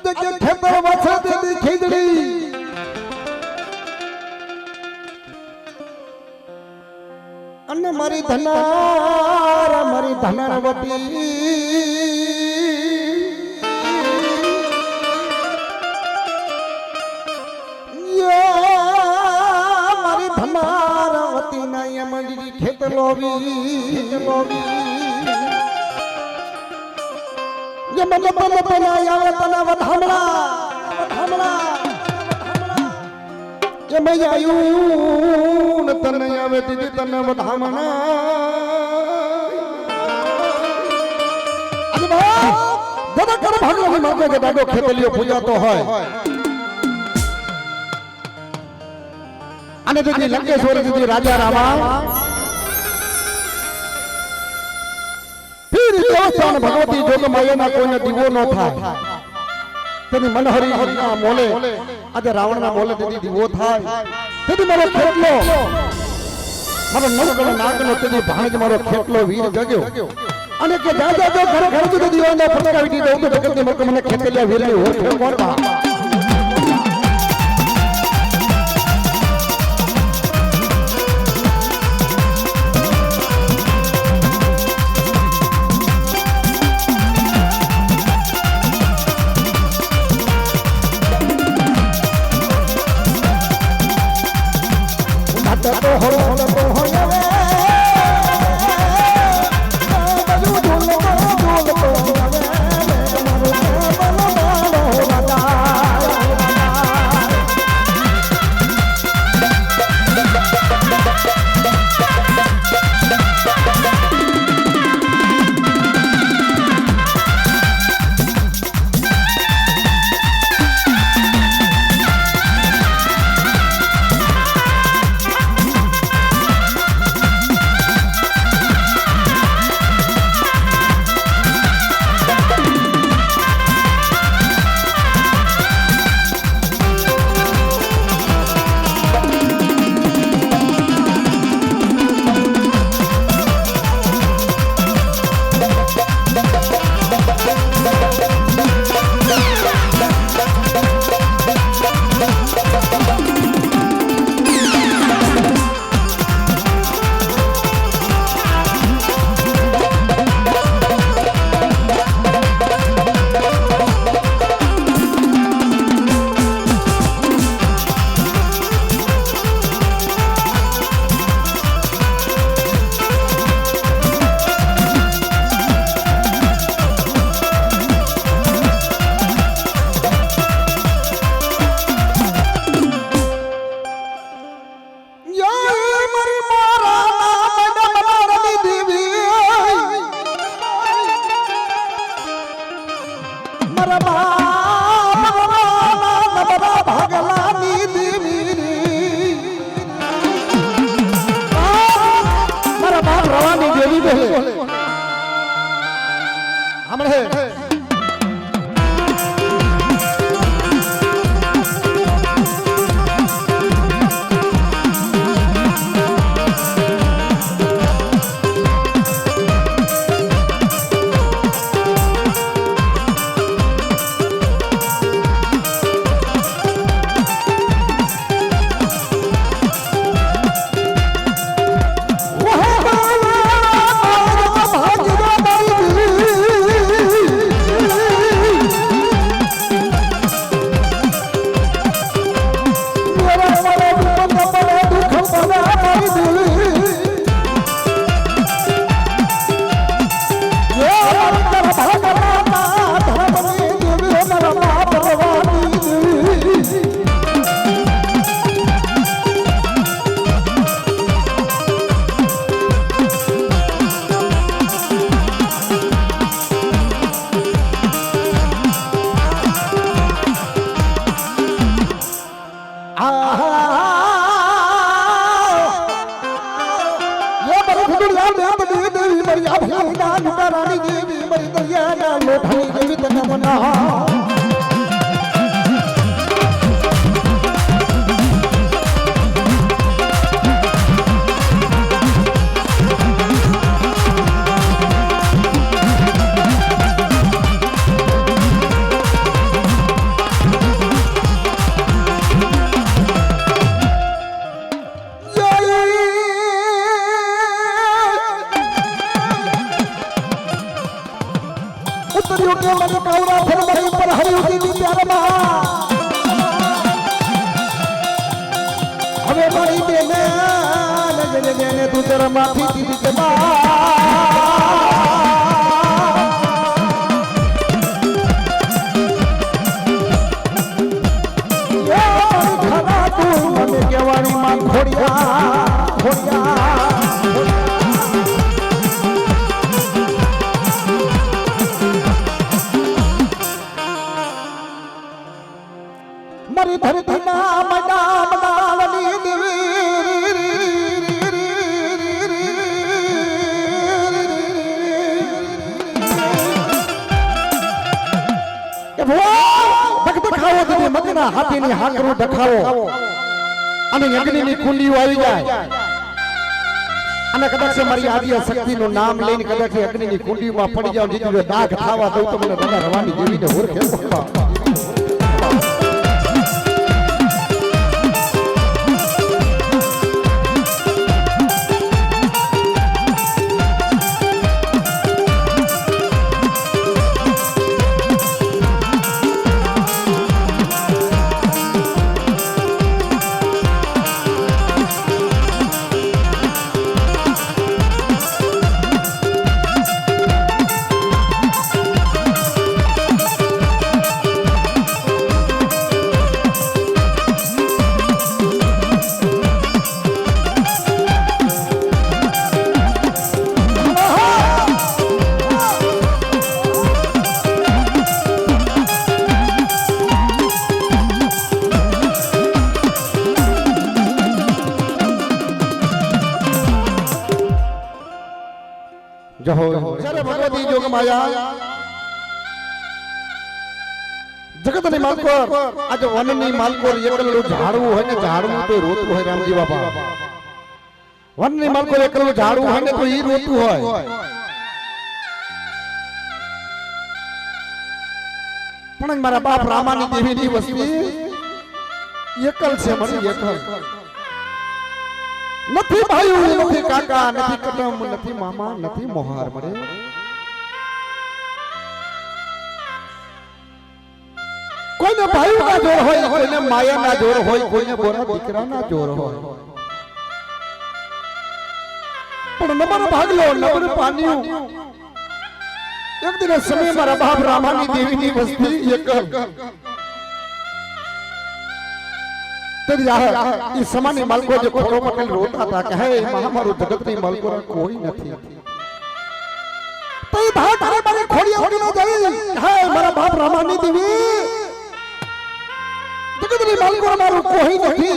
આજે કે ખેતર વછે તેની ખીજડી અને મારી ધનારવતી મારી ધનારવતી ના યમજી ખેત લોવી મને તને આવે તને વધામણા જે મેં આયું ને તને આવે દીદી તને વધામણા અને દાદા કરે ભગવાન માગે કે દાદો ખેતલીઓ પૂજાતો હોય અને દીદી લંકેશ્વરી દીદી રાજા રામા ભગવતી જો તો માયાના કોઈને દીવો ન થાય તેની મનહરી ના મોલે આજે રાવણના મોલે તેથી દીવો થાય તેથી મારો ખેતલો મારો નવગણ નાગનો તેથી ભાણજ મારો ખેતલો વીર જગ્યો અને કે જા જા ઘરે ઘરે સુધી દીવાનો ફટકાવી દીધો તો જગતની મરક મને ખેતલિયા વીરની હોઠે મોરબા કર્યું કે મને કૌરા ફરમાઈ પર હરી દીધી ત્યારમાં હવે મારી બેને નજરે બેને તું જરા માફી દીધી કે ખરા તું મને કહેવાની માં ખોડિયા ખોડિયા મારી ધરતીના મડા મડાવની દેવી તમે મગના હાથીની હાકરું દખાવો અને યજ્ઞની કુંડીઓ આવી જાય અને કદાચ મારી આદિ શક્તિનું નામ લઈને કદાચ યજ્ઞની કુંડીમાં પડી જાવ જીતી દાગ ખાવા દઉં તો મને બધા રવાની દેવીને ઓળખે ભગવતી જોગ માયા જગતની માલકોર આજે વનની માલકોર એકલું ઝાડવું હોય ને ઝાડવું તો રોતું હોય રામજી બાપા વનની માલકોર એકલું ઝાડવું હોય ને તો ઈ રોતું હોય પણ મારા બાપ રામાની દેવીની વસ્તી એકલ છે મારી એકલ નથી ભાઈ નથી કાકા નથી કદમ નથી મામા નથી મોહાર મળે કોઈને ભાઈ ના જોર હોય કોઈને માયા ના જોર હોય કોઈને બોરા દીકરા ના જોર હોય પણ નંબર ભાગલો નંબર પાન્યું એક દિન સમય મારા બાપ રામાની દેવીની વસ્તી એકલ इस समानी मालको जो खोरो पटेल रोता था कि है महामारू जगतनी मालको कोई नहीं तो ये भाग थारे मारे खोड़िया खोड़ी ना जाए है मेरा बाप रामानी देवी जगतनी मालको मारू कोई नहीं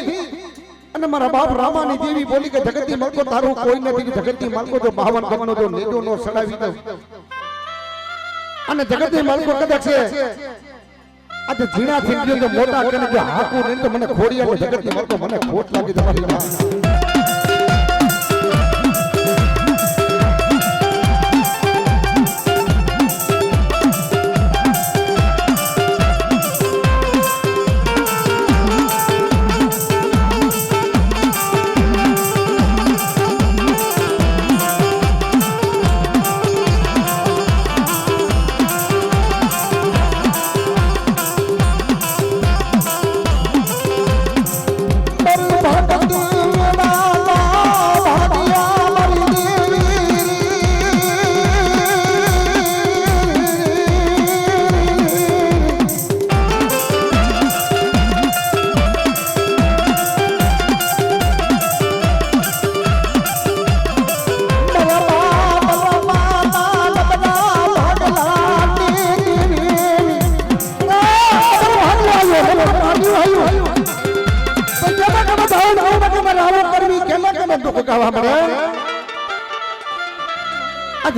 અને મારા બાપ રામાની દેવી બોલી કે જગતની માલકો તારું કોઈ નથી જગતની માલકો જો 52 ગમનો જો નેડો નો સડાવી દો અને જગતની માલકો કદાચ છે આજે જીણા થી ગયો તો મોટા કરીને જો હાકુ ને તો મને ખોડિયા જગતની માલકો મને ખોટ લાગી તમારી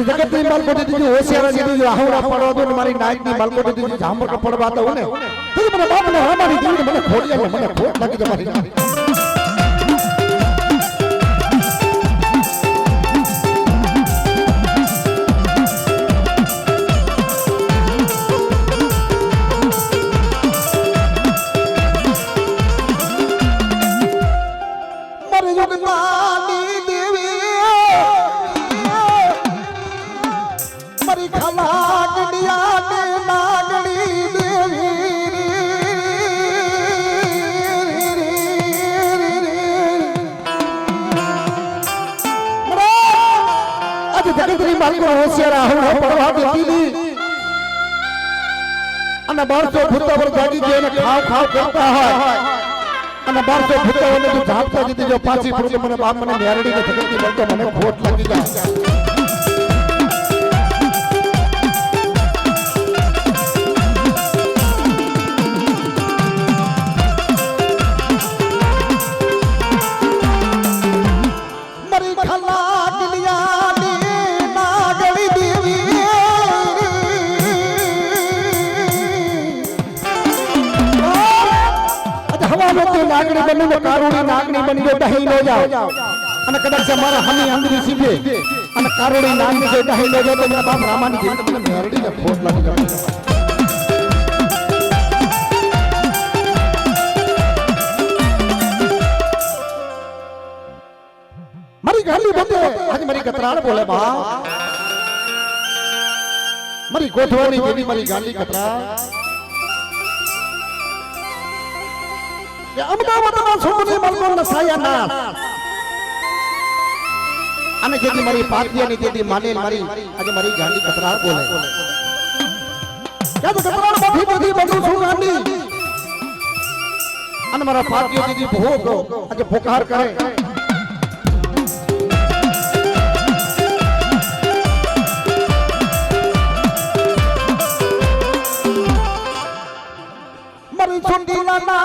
जगतनी मालको दीदी होशियार दीदी आहुरा पड़ो तो हमारी नाइट नी मालको दीदी झामर का पड़वाता हूं ने तो मेरे बाप ने हमारी दीदी ने खोड़िया ने મને ખોટ લાગી તમારી મારી જોગમાની દેવી મારી ખલાકડિયા ને નાગણી દેવી આજે જગતની માલિકો હોશિયાર આહુડો પડવા દેતી અને 1200 ભૂતાવર જાગી જે એને ખાવ ખાવ કરતા હોય અને 1200 ભૂતાવરને જો ઝાપતા દીધી જો પાછી ફૂટે મને બાપ મને મેરડી ને જગતની મળતો મને ખોટ લાગી જાય મારી ખલાકડિયા ને નાગણી દેવી હવાનો તો નાગણી બનીને કારુડી નાગણી બની દહી નો જાઓ અને કદાચ મારા હમી અંદરી સીધે અને કારુડી નાગણી જો દહી નો જાઓ તો મારા બાપ રામાની જેવી મને મેરડી ને ફોટ લાગી જાય મારી ગાલી બોલે આજ મારી કતરાળ બોલે બા મારી ગોઠવાની જેવી મારી ગાલી કતરાળ અમદાવાદમાં છોકરી મલકો નસાયા ના અને જેથી મારી પાટિયાની જેથી માનેલ મારી આજે મારી ગાંડી કતરાળ બોલે કે તો કતરાળ બધી બધું છું ગાંડી અને મારા પાટિયો જેથી ભોગ આજે પોકાર કરે મારી છોટીલા ના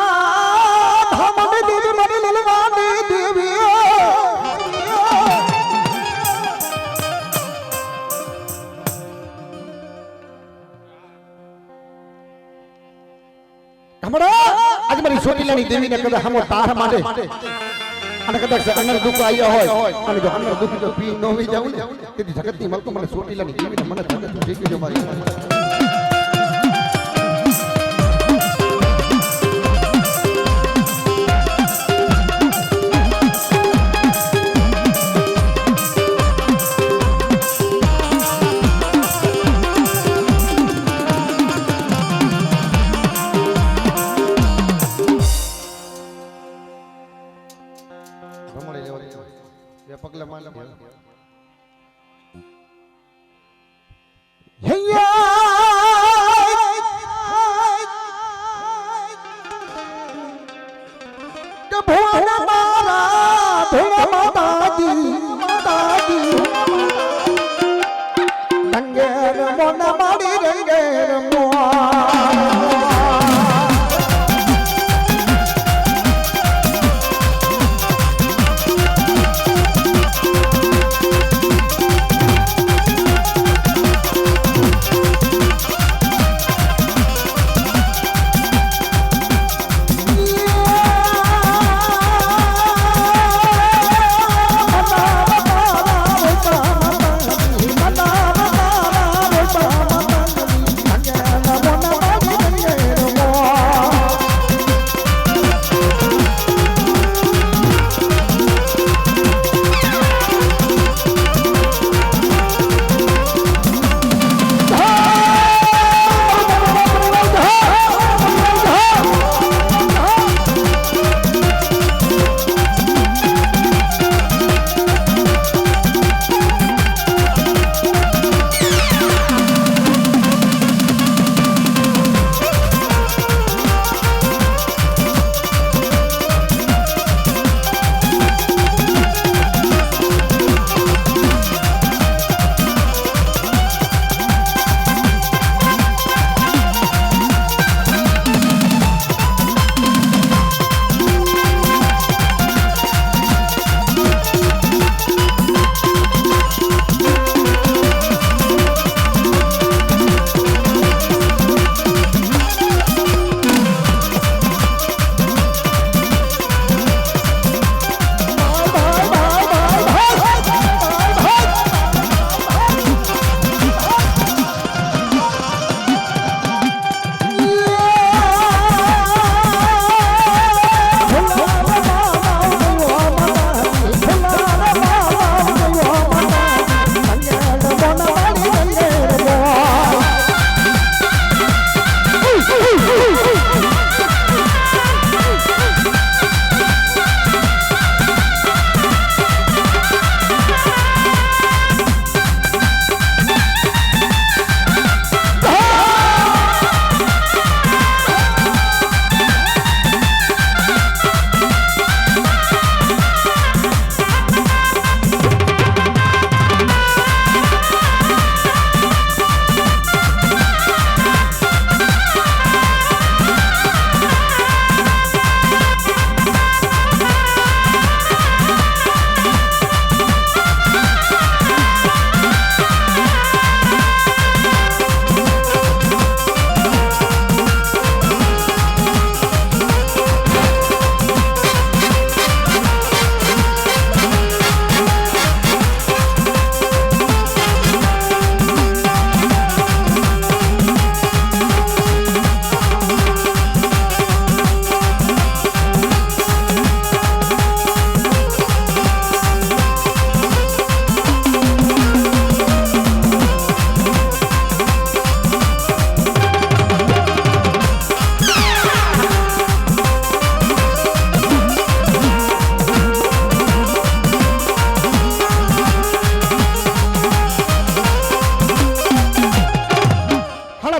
आज मारी छोटीलानी देवी ने कदा हमो तार माडे અને કદાચ અનર દુખ આયા હોય અને જો અનર દુખ જો પી નો હોઈ જાવ ને તેથી જગતની મલકો મને છોટીલાની દેવી ને મને જગત ઠીક જો મારી પગલા માલ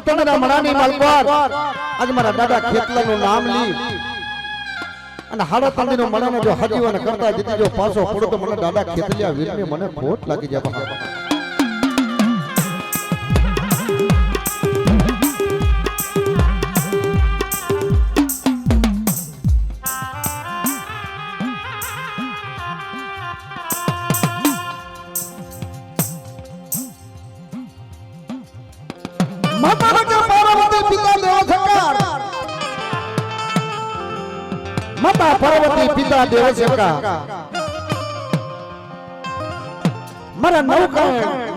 હળતંગના મણાની માલપર આજ મારા દાદા ખેતલાનું નામ લી અને હળતંગનો મણાને જો હજીવન કરતા જીતી જો પાછો પડો તો મને દાદા ખેતલિયા વીરને મને ખોટ લાગી જાય બહાર માતા પાર્વતી પિતા દેવ શંકા મારા નૌકા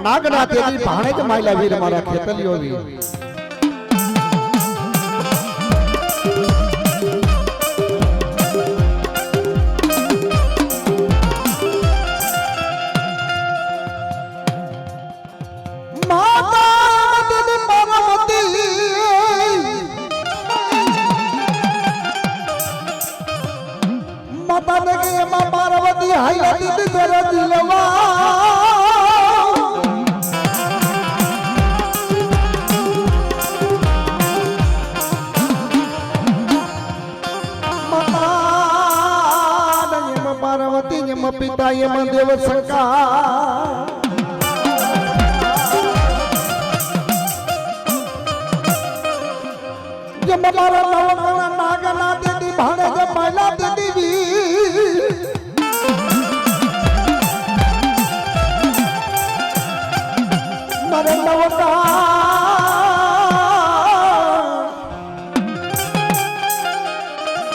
નાગના તેજી ભાણે જ માયલા વીર મારા ખેતલિયો વીર पार्वती हाई तेरा दिलवा पार्वती यम पिता यम देव शंका यम मारा नवकना नागना देदी भाणे जे मायला देदी मरे नवका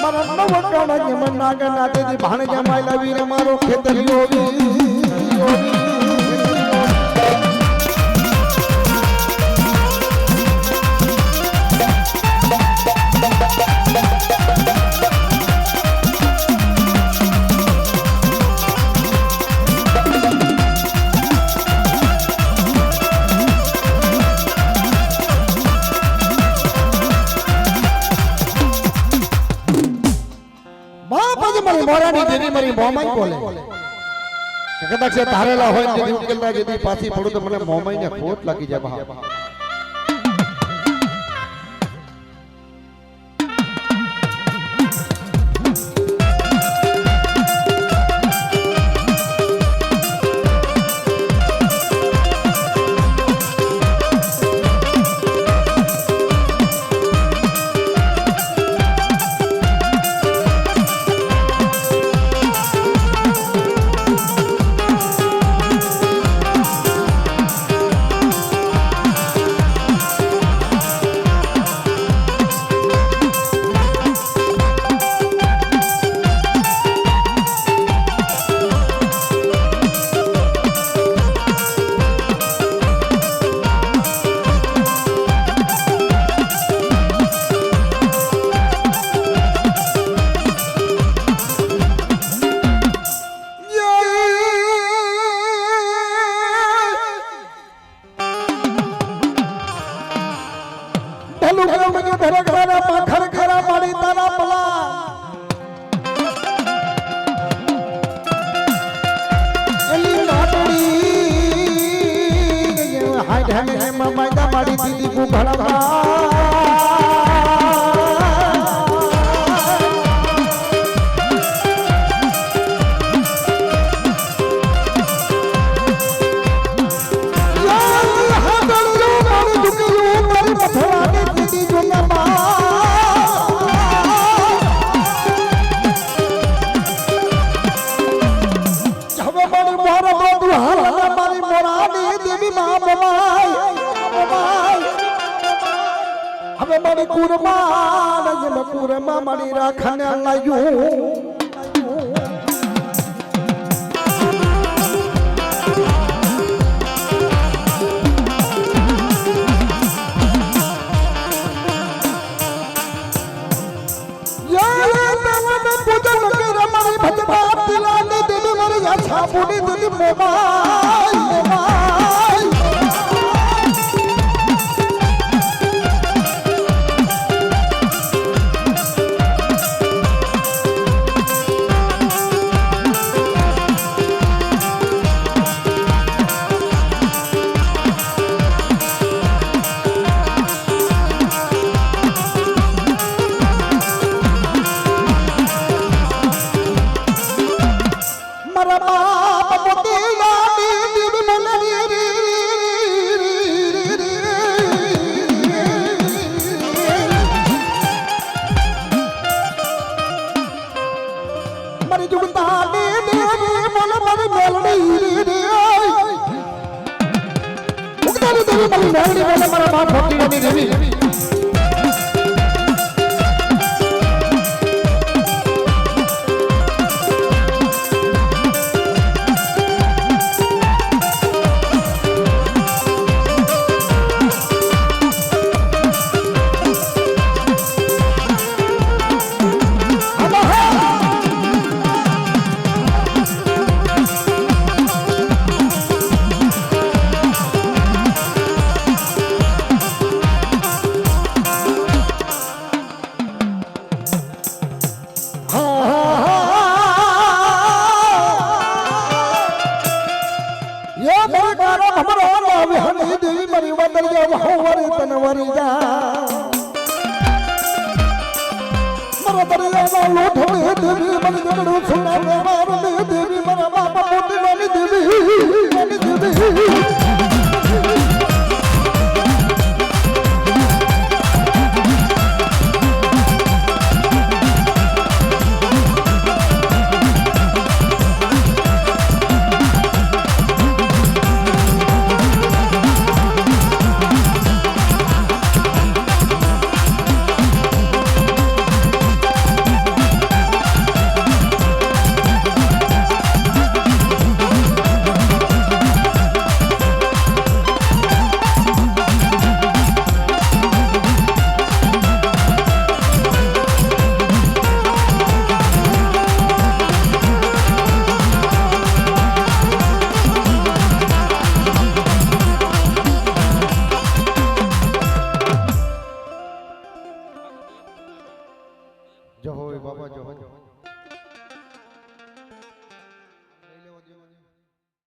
मरे नवका यम नागना देदी भाणे जे मायला वीर मारो खेतलियो वीर મોરાની દેવી મારી મોમાઈ બોલે કે કદાચ એ ધારેલા હોય જેથી ઉકેલતા જેથી પાછી પડું તો મને મોમાઈને ખોટ લાગી જાય બહાર मारी दीदी को भड़वा मारी कुरमा नजम कुरमा मारी राखने लायू यारे तवन पूजन कर मारी भजवा दिलाने देवी मारी अच्छा पुनी देवी मोबाइल मोबाइल બોલે મારા બાપ ભક્તિની દેવી દેવી મારી વાદળ વરી તનવરી જા મારા દરિયાના લોઢો દેવી મારી ગણડું સુનાને મારું દેવી મારા બાપા મોટી વાલી દેવી જય હો બાબા જય હો